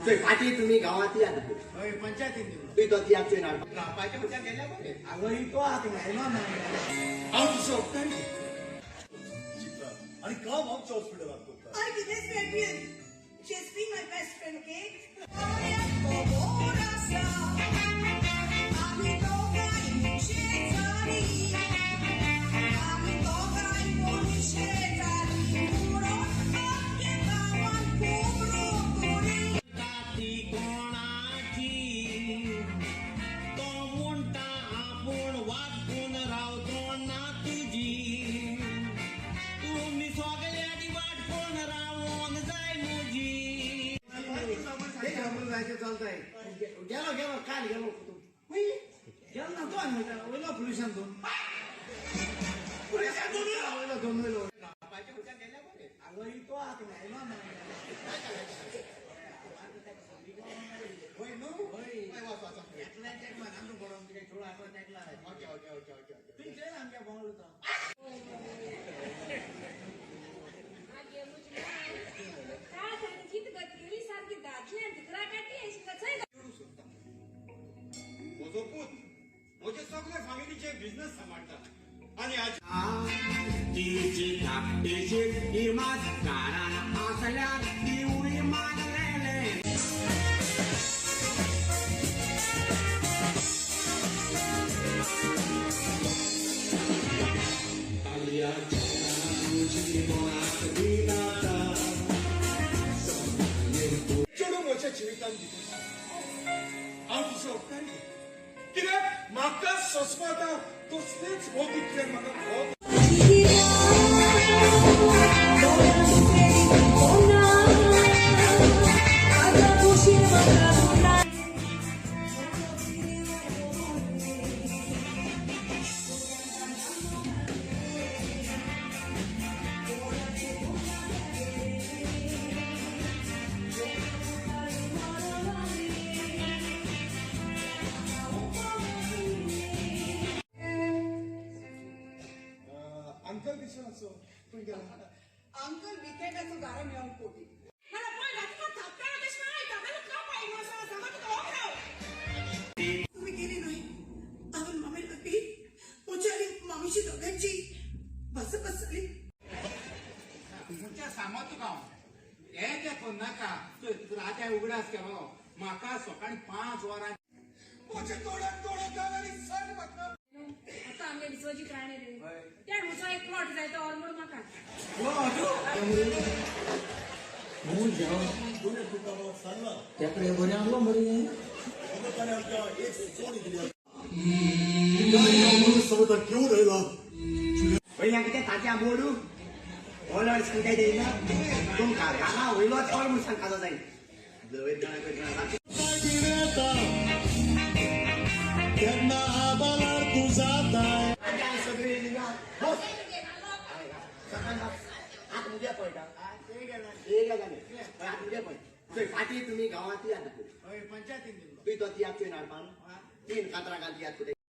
तुझे पाठी तुम्ही गावात या ना होय पंचायतीन दिलो तुझी तो ती आपली नाळ ग्रामपाच्या उद्या गेल्या बरे अगं तो आता राहिला नाही आउट शॉप काय आणि का आमच्या हॉस्पिटल लागतो I did this very She's been my best friend, okay? चालतंय गेलो काल गेलो गेलो ना तो ओला पोलिसांतून दोन ग्रामपाच्या उद्या गेल्या बरे अगं तो आता राहिला नाही होय नो होय वाचा ओके ओके ओके ओके तुझे आमच्या भावाला म्हणजे सगळे फॅमिलीचे बिझनेस सांभाळतात आणि आज चलो मोठ्या जीवितान आउट शॉप काय कित्याक म्हाका सोसवाता तसलेच हो दिसले म्हाका खूब अंकल दिसून असो तू गेला Uncle विकेंडाचं गारं मिळवून पोटी मला पण घातला थापटाळा कशी माहिती मला का पाहिजे असं समजत तुम्ही गेली नाही आपण मामी लपी पोचारी मामीची दोघांची बस बसली तुमच्या सांगतो का हे देखो नाका तू राजा उघडास के बघो म्हाका सकाळी 5 वरां पोचे तोडत आणि सण म्हाका आता आमच्या विश्वाची प्राणी रे त्या हुचा एक प्लॉट जायचा ऑलमोस्ट माका त्याकडे बरे आणलो बरे घेऊन राहिला पहिल्या किती तात्या बोडू ओलर सांगता येईल तुमका गाणा होईल चोळ म्हणून सांगता जाईल जवळ सगळे आत उद्या पळटा आत उद्या पळ तुझे पाठी तुम्ही गावात या ना होय पंचायतीन दिलो तुझी तो ती आपली नाळ तीन कातरा घालती आत कुठे